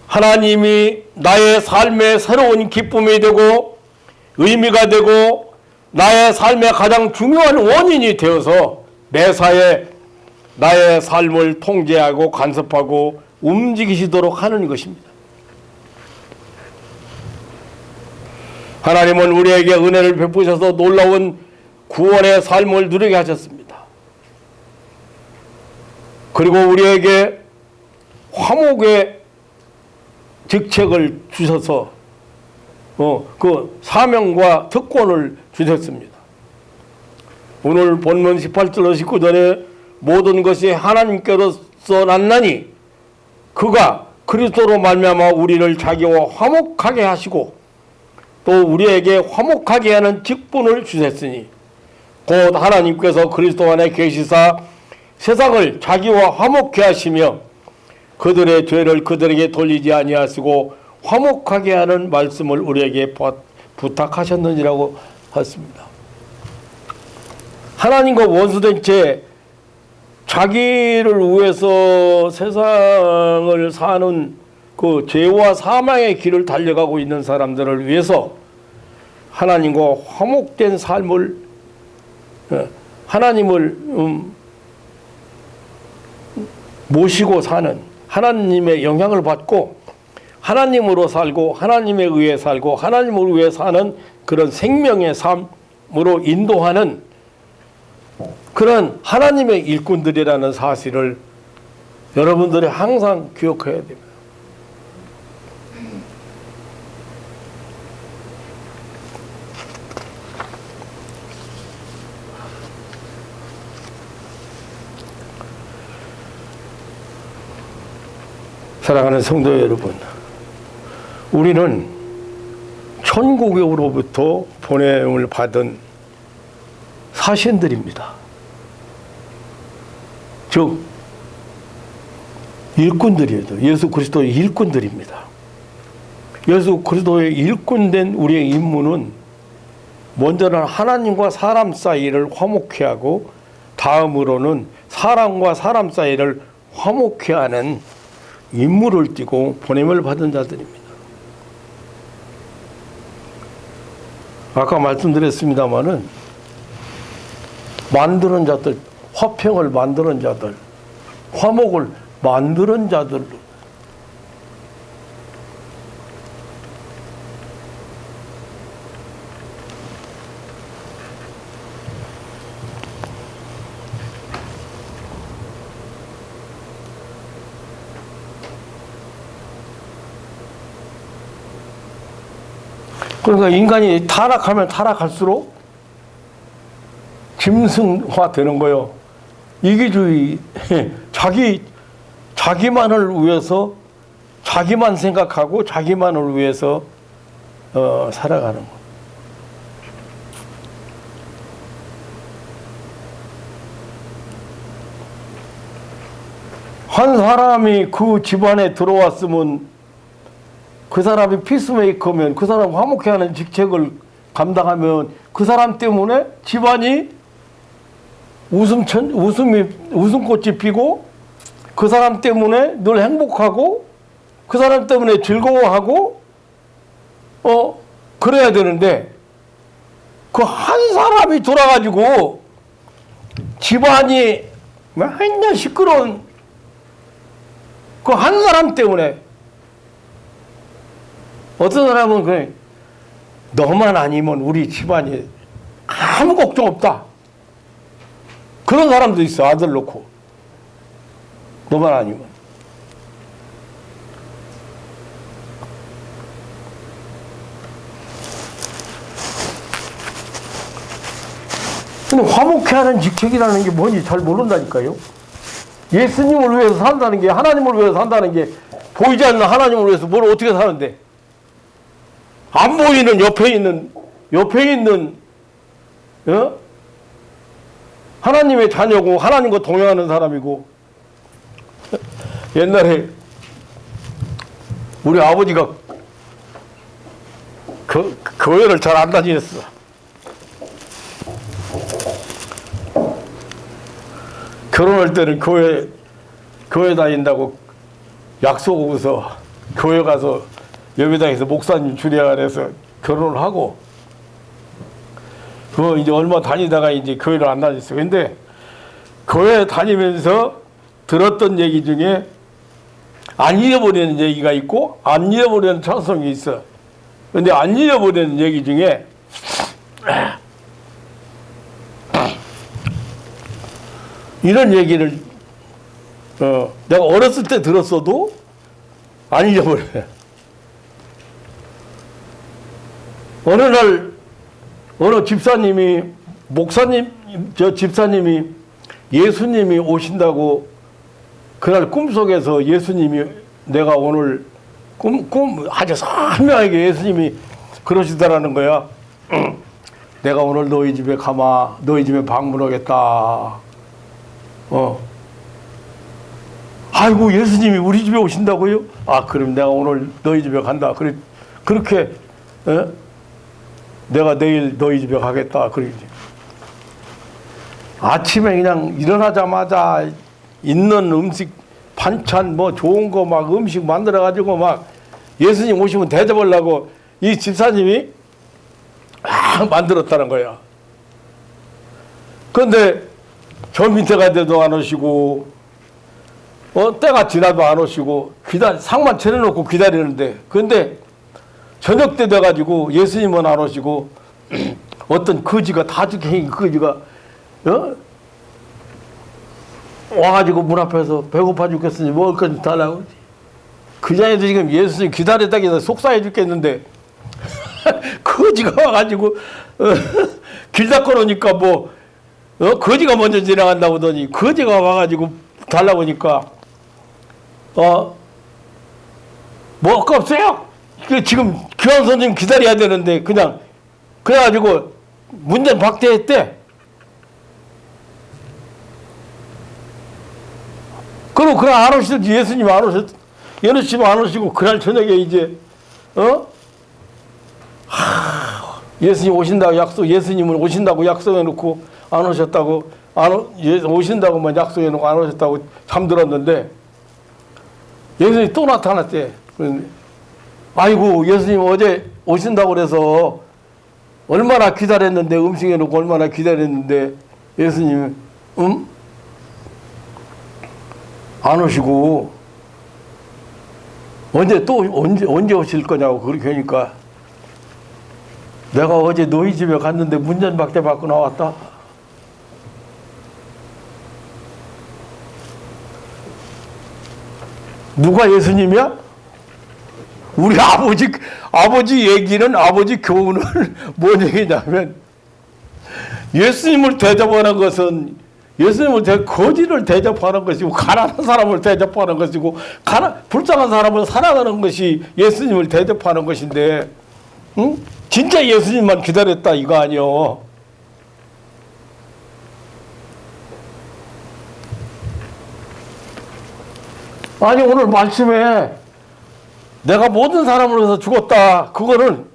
하나님이 나의 삶의 새로운 기쁨이 되고 의미가 되고 나의 삶의 가장 중요한 원인이 되어서 매사에 나의 삶을 통제하고 간섭하고 움직이시도록 하는 것입니다. 하나님은 우리에게 은혜를 베푸셔서 놀라운 구원의 삶을 누리게 하셨습니다. 그리고 우리에게 화목의 직책을 주셔서 그 사명과 특권을 주셨습니다. 오늘 본문 18절로 19절에 모든 것이 하나님께로서 났나니 그가 그리스도로 말미암아 우리를 자기와 화목하게 하시고 또 우리에게 화목하게 하는 직분을 주셨으니 곧 하나님께서 그리스도 안에 계시사 세상을 자기와 화목케 하시며 그들의 죄를 그들에게 돌리지 아니하시고 화목하게 하는 말씀을 우리에게 부탁하셨느니라고 했습니다. 하나님과 원수된 채 자기를 위해서 세상을 사는 그 죄와 사망의 길을 달려가고 있는 사람들을 위해서 하나님과 화목된 삶을 하나님을 모시고 사는 하나님의 영향을 받고 하나님으로 살고 하나님에 의해 살고 하나님을 위해 사는 그런 생명의 삶으로 인도하는 그런 하나님의 일꾼들이라는 사실을 여러분들이 항상 기억해야 됩니다. 사랑하는 성도 여러분, 우리는 천국으로부터 보냄을 받은 사신들입니다. 즉 일꾼들이죠. 예수 그리스도의 일꾼들입니다. 예수 그리스도의 일꾼된 우리의 임무는 먼저는 하나님과 사람 사이를 화목케 하고 다음으로는 사람과 사람 사이를 화목케 하는 임무를 띠고 보냄을 받은 자들입니다. 아까 말씀드렸습니다마는 만드는 자들, 화평을 만드는 자들, 화목을 만드는 자들, 그러니까 인간이 타락하면 타락할수록 짐승화 되는 거예요. 이기주의, 자기만을 위해서 자기만 생각하고 자기만을 위해서 살아가는 거. 한 사람이 그 집안에 들어왔으면 그 사람이 피스메이커면 그 사람 화목케 하는 직책을 감당하면 그 사람 때문에 집안이 웃음꽃이 피고 그 사람 때문에 늘 행복하고 그 사람 때문에 즐거워하고 그래야 되는데 그 한 사람이 돌아가지고 집안이 맨날 시끄러운 그 한 사람 때문에 어떤 사람은 그래, 너만 아니면 우리 집안이 아무 걱정 없다. 그런 사람도 있어. 아들 놓고. 너만 아니면. 근데 화목케 하는 직책이라는 게 뭔지 잘 모른다니까요. 예수님을 위해서 산다는 게, 하나님을 위해서 산다는 게 보이지 않는 하나님을 위해서 뭘 어떻게 사는데, 안 보이는 옆에 있는 하나님의 자녀고 하나님과 동행하는 사람이고. 옛날에 우리 아버지가 교회를 잘 안 다녔어. 결혼할 때는 교회 다닌다고 약속하고서 교회 가서 예배당에서 목사님 주례하 해서 결혼을 하고, 그거 이제 얼마 다니다가 이제 교회를 안 다녔어요. 근데 교회 다니면서 들었던 얘기 중에 안 잊어버리는 얘기가 있고 안 잊어버리는 찬송이 있어. 근데 안 잊어버리는 얘기 중에 이런 얘기를 내가 어렸을 때 들었어도 안 잊어버려요. 어느 날 어느 집사님이 집사님이 예수님이 오신다고 그날 꿈속에서 예수님이 내가 오늘 꿈 아주 선명하게 예수님이 그러시더라는 거야. 내가 오늘 너희 집에 가마 너희 집에 방문하겠다. 아이고 예수님이 우리 집에 오신다고요? 아 그럼 내가 오늘 너희 집에 간다. 그렇게 내가 내일 너희 집에 가겠다. 그러지. 아침에 그냥 일어나자마자 있는 음식 반찬 뭐 좋은 거 막 음식 만들어 가지고 막 예수님 오시면 대접하려고 이 집사님이 만들었다는 거야. 그런데 저 밑에가 돼도 안 오시고 때가 지나도 안 오시고 상만 차려놓고 기다리는데 근데 저녁 때 돼가지고 예수님은 안 오시고 어떤 거지가 다죽행이 거지가 와가지고 문 앞에서 배고파 죽겠으니 먹을 것 좀 달라고. 그 자리에도 지금 예수님 기다리다가 해서 속상해 죽겠는데 거지가 와가지고 길 닦고 노니까 뭐 거지가 먼저 지나간다고 하더니 거지가 와가지고 달라고 하니까 뭐 없어요? 지금 교환 선생님 기다려야 되는데 그래가지고 문전 박대했대. 그럼 안 오시지. 예수님 안 오시고 그날 저녁에 이제 예수님 오신다고 예수님은 오신다고 약속해 놓고 안 오셨다고 오신다고만 약속해 놓고 안 오셨다고 잠들었는데 예수님이 또 나타났대. 아이고 예수님 어제 오신다고 그래서 얼마나 기다렸는데 음식해 놓고 얼마나 기다렸는데 예수님 안 오시고 언제 오실 거냐고 그렇게 하니까 내가 어제 너희 집에 갔는데 문전박대 받고 나왔다. 누가 예수님이야? 우리 아버지 얘기는 아버지 교훈을 뭔 얘기냐면 예수님을 대접하는 것은 거지를 대접하는 것이고 가난한 사람을 대접하는 것이고 불쌍한 사람을 사랑하는 것이 예수님을 대접하는 것인데 진짜 예수님만 기다렸다 이거 아니요. 아니 오늘 말씀에 내가 모든 사람을 위해서 죽었다. 그거는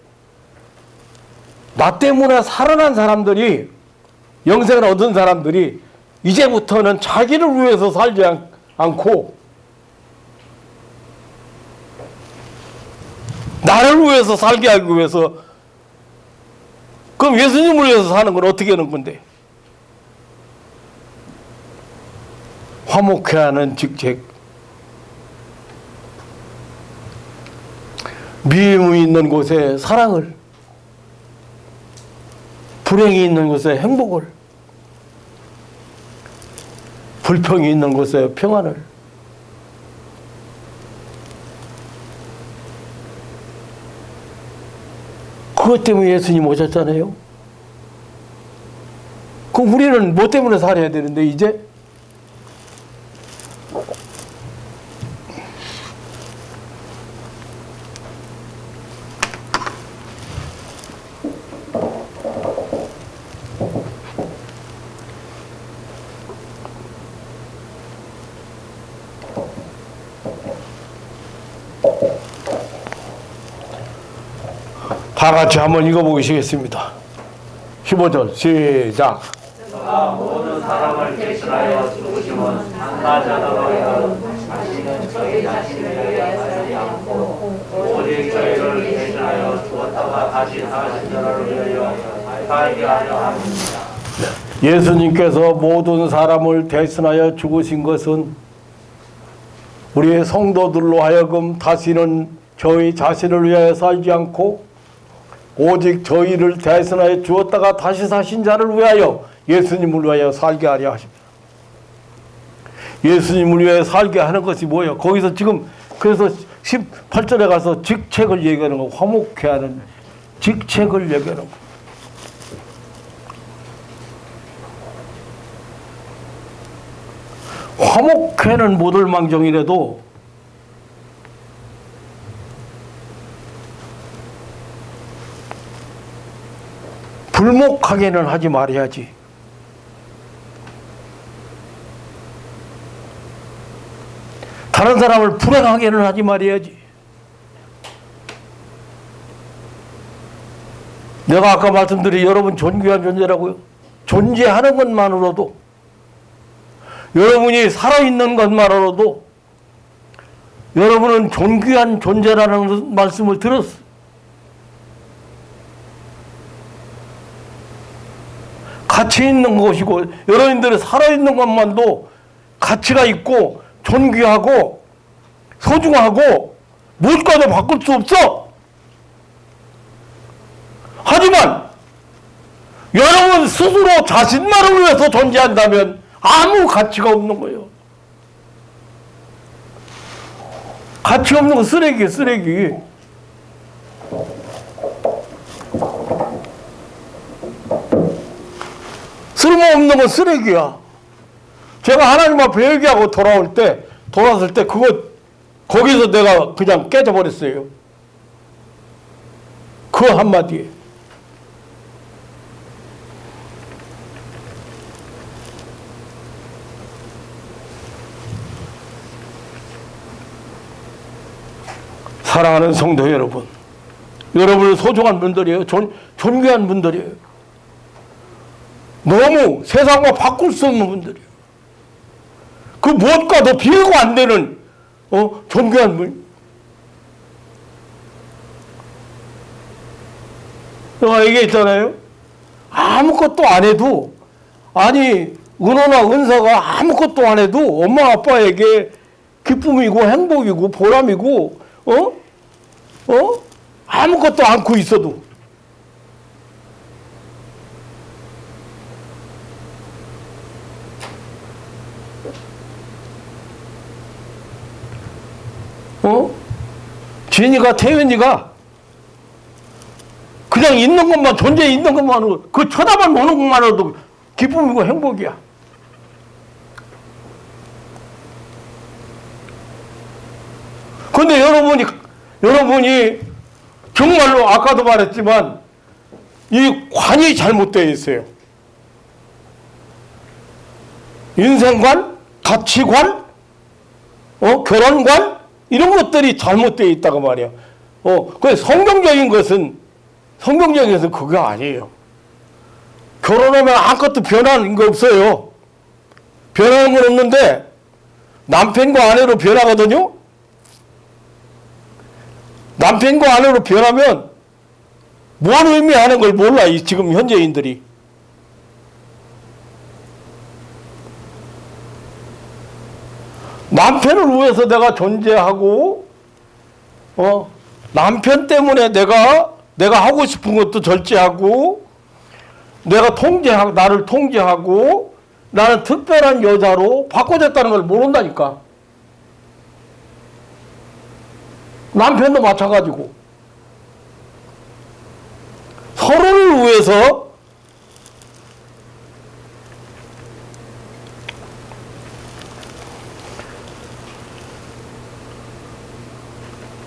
나 때문에 살아난 사람들이 영생을 얻은 사람들이 이제부터는 자기를 위해서 살지 않고 나를 위해서 살게 하기 위해서 그럼 예수님을 위해서 사는 건 어떻게 하는 건데? 화목해 하는 직책 미움이 있는 곳에 사랑을 불행이 있는 곳에 행복을 불평이 있는 곳에 평안을 그것 때문에 예수님 오셨잖아요. 그럼 우리는 뭐 때문에 살아야 되는데 이제 다 같이 한번 읽어보시겠습니다. 15절 시작. 모든 사람을 대신하여 죽으심은 한가자더라도 자신은 저희 자신을 위하여 하지 않고 오직 저희를 대신하여 죽었다가 다시 사신 자를 위하여 살게 하려 합니다. 예수님께서 모든 사람을 대신하여 죽으신 것은 우리의 성도들로 하여금 다시는 저희 자신을 위하여 살지 않고 오직 저희를 대신하여 주었다가 다시 사신 자를 위하여 예수님을 위하여 살게 하려 하십니다. 예수님을 위하여 살게 하는 것이 뭐예요? 거기서 지금 그래서 18절에 가서 직책을 얘기하는 거, 화목케 하는 직책을 얘기하는 거. 화목케는 못할 망정이라도 불목하게는 하지 말아야지. 다른 사람을 불행하게는 하지 말아야지. 내가 아까 말씀드린 여러분 존귀한 존재라고요. 존재하는 것만으로도, 여러분이 살아있는 것만으로도 여러분은 존귀한 존재라는 말씀을 들었어요. 가치 있는 것이고, 여러분들이 살아있는 것만도 가치가 있고 존귀하고 소중하고 무엇과도 바꿀 수 없어. 하지만 여러분 스스로 자신만을 위해서 존재한다면 아무 가치가 없는 거예요. 가치 없는 건 쓰레기예요, 쓰레기. 쓸모없는 건 쓰레기야. 제가 하나님 앞에 회개하고 돌아왔을 때 거기서 내가 그냥 깨져버렸어요. 그 한마디에. 사랑하는 성도 여러분, 여러분은 소중한 분들이에요. 존귀한 분들이에요. 너무 세상과 바꿀 수 없는 분들이에요. 그 무엇과도 비교가 안 되는 존귀한 분. 내가 얘기했잖아요. 아무것도 안 해도, 아니 은호나 은서가 아무것도 안 해도 엄마 아빠에게 기쁨이고 행복이고 보람이고 아무것도 않고 있어도 진이가 태윤이가 그냥 있는 것만, 존재 있는 것만으로, 그 쳐다만 보는 것만으로도 기쁨이고 행복이야. 근데 여러분이 정말로 아까도 말했지만 이 관이 잘못되어 있어요. 인생관, 가치관, 결혼관, 이런 것들이 잘못되어 있다고 말이야. 그 성경적인 것은 그거 아니에요. 결혼하면 아무것도 변하는 거 없어요. 변하는 건 없는데 남편과 아내로 변하거든요. 남편과 아내로 변하면 뭘 의미하는 걸 몰라, 지금 현재인들이. 남편을 위해서 내가 존재하고, 남편 때문에 내가 하고 싶은 것도 절제하고, 나를 통제하고, 나는 특별한 여자로 바꿔줬다는 걸 모른다니까. 남편도 마찬가지고. 서로를 위해서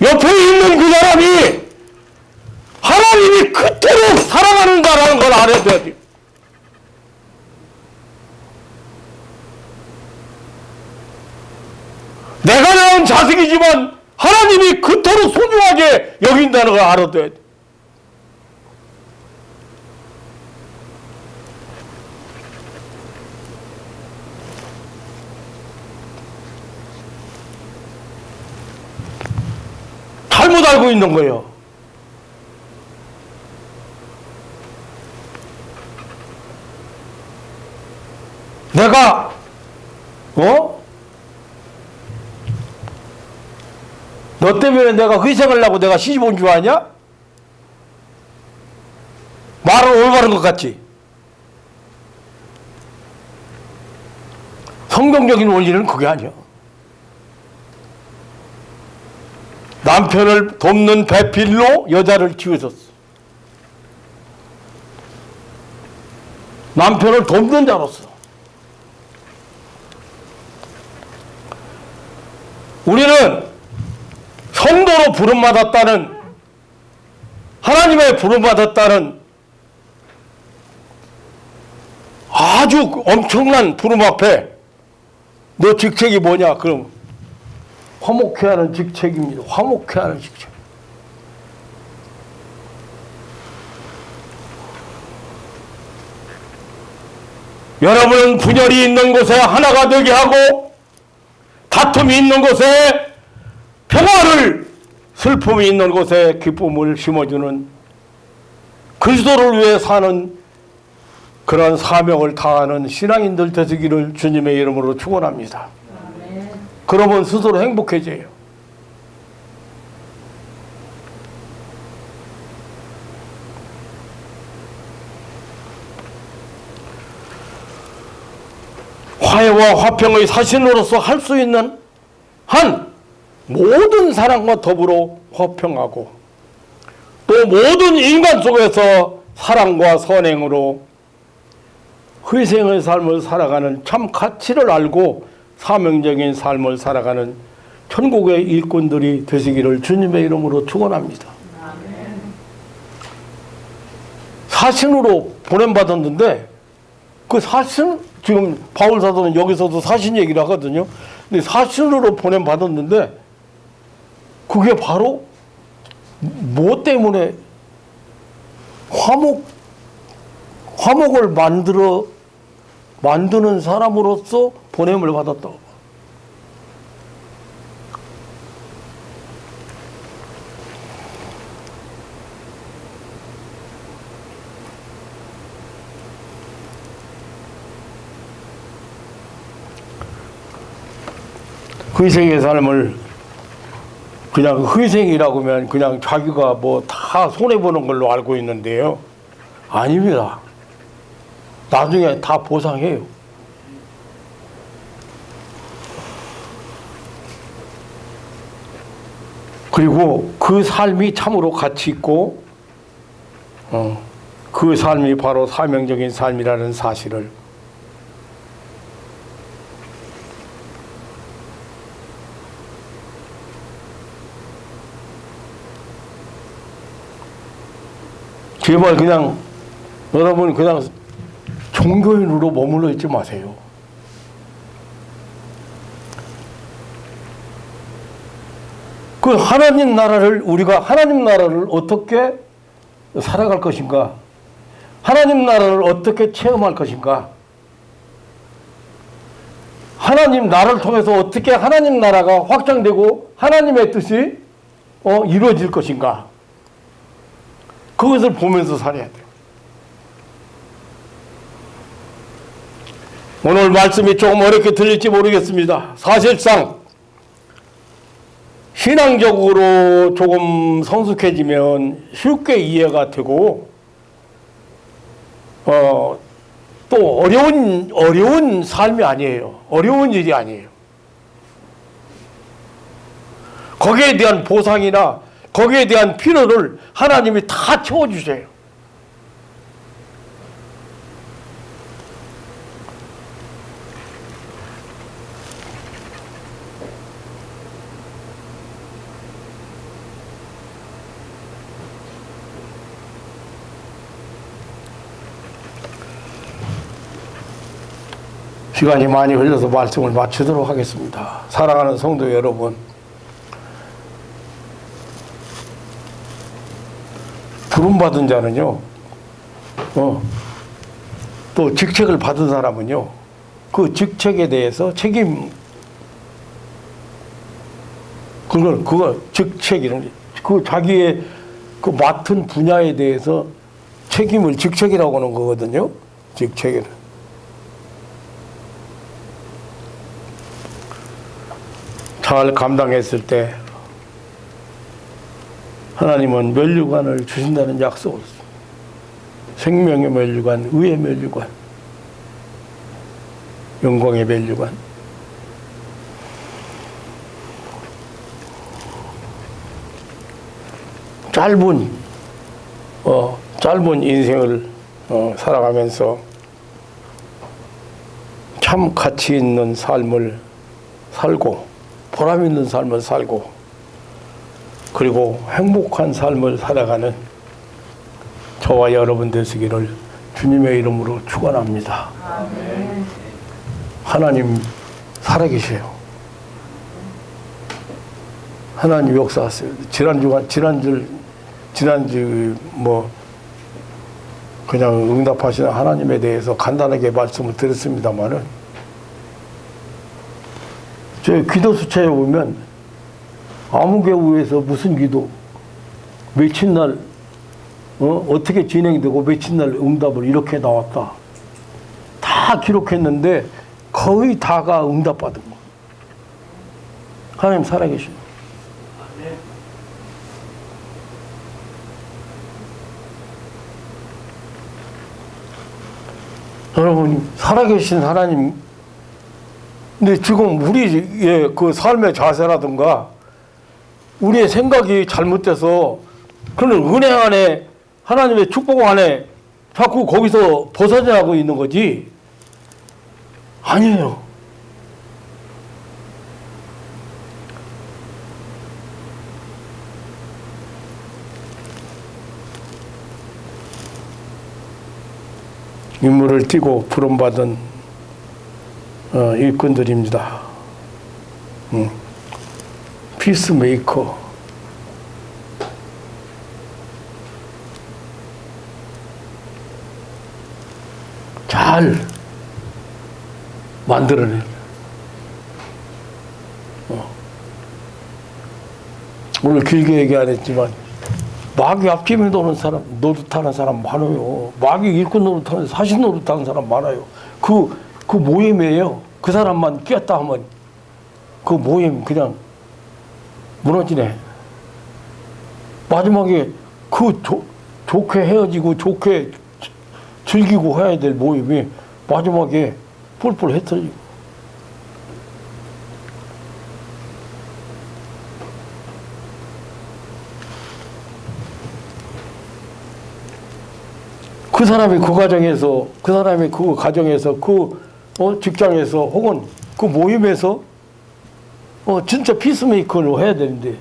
옆에 있는 그 사람이 하나님이 그토록 사랑하는다라는 걸 알아야 돼. 내가 낳은 자식이지만 하나님이 그토록 소중하게 여긴다는 걸 알아둬야 돼. 잘못 알고 있는 거예요. 내가 너 때문에 내가 희생하려고 내가 시집 온 줄 아냐? 말은 올바른 것 같지? 성경적인 원리는 그게 아니야. 남편을 돕는 배필로 여자를 지으셨어. 남편을 돕는 자로서. 우리는 성도로 부름받았다는, 하나님의 부름받았다는 아주 엄청난 부름 앞에 너 직책이 뭐냐? 그럼 화목케 하는 직책입니다. 화목케 하는 직책. 여러분은 분열이 있는 곳에 하나가 되게 하고 다툼이 있는 곳에 평화를, 슬픔이 있는 곳에 기쁨을 심어주는 그리스도를 위해 사는 그런 사명을 다하는 신앙인들 되시기를 주님의 이름으로 축원합니다. 그러면 스스로 행복해져요. 화해와 화평의 사신으로서 할 수 있는 한 모든 사람과 더불어 화평하고 또 모든 인간 속에서 사랑과 선행으로 희생의 삶을 살아가는 참 가치를 알고 사명적인 삶을 살아가는 천국의 일꾼들이 되시기를 주님의 이름으로 축원합니다. 사신으로 보냄받았는데 그 사신, 지금 바울 사도는 여기서도 사신 얘기를 하거든요. 근데 사신으로 보냄받았는데 그게 바로 뭐 때문에 화목을 만드는 사람으로서 보냄을 받았다고. 희생의 삶을 그냥 희생이라고 하면 그냥 자기가 뭐 다 손해보는 걸로 알고 있는데요. 아닙니다. 나중에 다 보상해요. 그리고 그 삶이 참으로 가치 있고 그 삶이 바로 사명적인 삶이라는 사실을 제발 그냥 여러분 그냥 종교인으로 머물러 있지 마세요. 그 하나님 나라를 우리가 하나님 나라를 어떻게 살아갈 것인가? 하나님 나라를 어떻게 체험할 것인가? 하나님 나라를 통해서 어떻게 하나님 나라가 확장되고 하나님의 뜻이 이루어질 것인가? 그것을 보면서 살아야 돼요. 오늘 말씀이 조금 어렵게 들릴지 모르겠습니다. 사실상 신앙적으로 조금 성숙해지면 쉽게 이해가 되고 또 어려운 삶이 아니에요. 어려운 일이 아니에요. 거기에 대한 보상이나 거기에 대한 필요를 하나님이 다 채워주세요. 시간이 많이 흘러서 말씀을 마치도록 하겠습니다. 사랑하는 성도 여러분, 부름받은 자는요, 또 직책을 받은 사람은요, 그 직책에 대해서 그거 직책이라는 그 자기의 그 맡은 분야에 대해서 책임을 직책이라고 하는 거거든요. 직책을. 잘 감당했을 때 하나님은 면류관을 주신다는 약속을 했어요. 생명의 면류관, 의의 면류관, 영광의 면류관. 짧은 인생을 살아가면서 참 가치 있는 삶을 살고 보람 있는 삶을 살고 그리고 행복한 삶을 살아가는 저와 여러분 되시기를 주님의 이름으로 축원합니다. 아멘. 하나님 살아계세요. 하나님 역사하세요. 지난주 그냥 응답하시는 하나님에 대해서 간단하게 말씀을 드렸습니다만은 제 기도 수차에 보면 아무개우에서 무슨 기도 며칠 날 어떻게 진행되고 며칠 날 응답을 이렇게 나왔다 다 기록했는데 거의 다가 응답받은 거. 하나님 살아계시네. 여러분 살아계신 하나님, 근데 지금 우리의 그 삶의 자세라든가 우리의 생각이 잘못돼서 그런 은혜 안에 하나님의 축복 안에 자꾸 거기서 벗어나고 있는 거지. 아니에요. 임무를 띠고 부름받은 일꾼들입니다. 피스메이커. 잘 만들어내. 오늘 길게 얘기 안 했지만 마귀 앞집에 노릇하는 사람 많아요. 마귀 일꾼 노릇하는, 사신 노릇하는 사람 많아요. 그 모임이에요. 그 사람만 끼었다 하면 그 모임 그냥 무너지네. 마지막에 좋게 헤어지고 좋게 즐기고 해야 될 모임이 마지막에 뿔뿔 흩어지고. 그 사람이 그 과정에서, 그 사람이 그 가정에서, 직장에서, 혹은 그 모임에서, 진짜 피스메이커로 해야 되는데,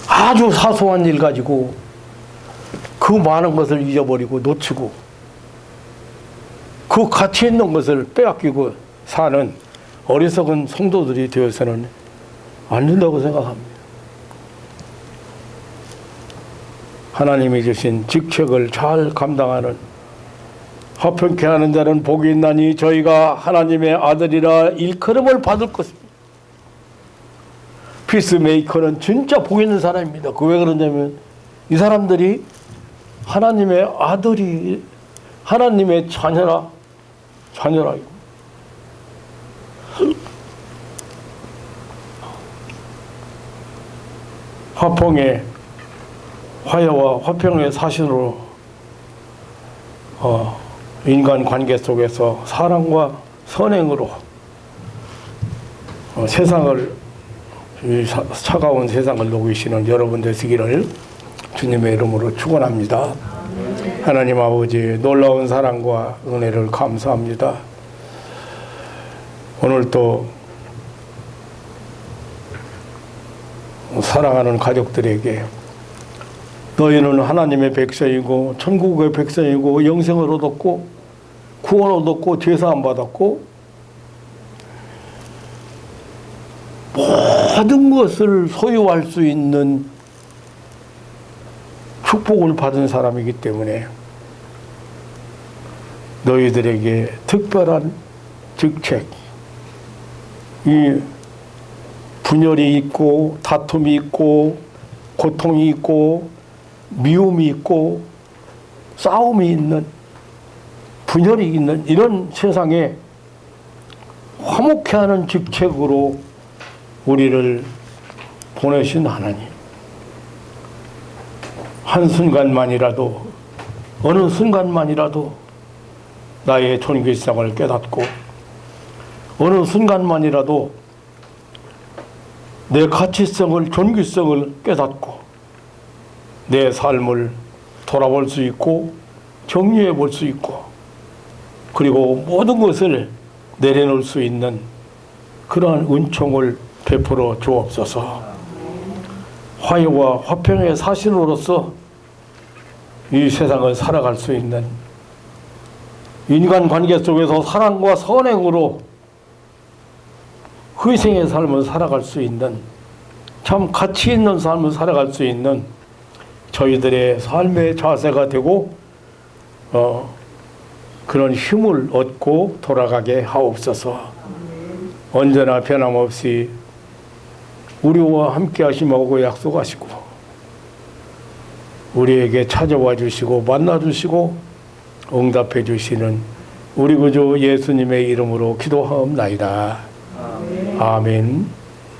아주 사소한 일 가지고 그 많은 것을 잊어버리고 놓치고 그 가치 있는 것을 빼앗기고 사는 어리석은 성도들이 되어서는 안 된다고 생각합니다. 하나님이 주신 직책을 잘 감당하는 화평케 하는 자는 복이 있나니 저희가 하나님의 아들이라 일컬음을 받을 것입니다. 피스메이커는 진짜 복 있는 사람입니다. 그 왜 그러냐면 이 사람들이 하나님의 아들이 하나님의 자녀라. 화평의 화해와 화평의 사신으로 인간 관계 속에서 사랑과 선행으로 세상을 이 차가운 세상을 녹이시는 여러분 되시기를 주님의 이름으로 축원합니다. 하나님 아버지 놀라운 사랑과 은혜를 감사합니다. 오늘 또 사랑하는 가족들에게 너희는 하나님의 백성이고 천국의 백성이고 영생을 얻었고 구원 얻었고 죄사함 받았고 모든 것을 소유할 수 있는 축복을 받은 사람이기 때문에 너희들에게 특별한 직책, 이 분열이 있고 다툼이 있고 고통이 있고 미움이 있고 싸움이 있는 분열이 있는 이런 세상에 화목케 하는 직책으로 우리를 보내신 하나님, 한순간만이라도 어느 순간만이라도 나의 존귀성을 깨닫고 어느 순간만이라도 내 가치성을 존귀성을 깨닫고 내 삶을 돌아볼 수 있고 정리해 볼 수 있고 그리고 모든 것을 내려놓을 수 있는 그러한 은총을 베풀어 주옵소서. 화해와 화평의 사신으로서 이 세상을 살아갈 수 있는 인간관계 속에서 사랑과 선행으로 희생의 삶을 살아갈 수 있는 참 가치 있는 삶을 살아갈 수 있는 저희들의 삶의 자세가 되고 그런 힘을 얻고 돌아가게 하옵소서. 언제나 변함없이 우리와 함께 하심하고 약속하시고 우리에게 찾아와 주시고 만나 주시고 응답해 주시는 우리 구주 예수님의 이름으로 기도하옵나이다. 아멘.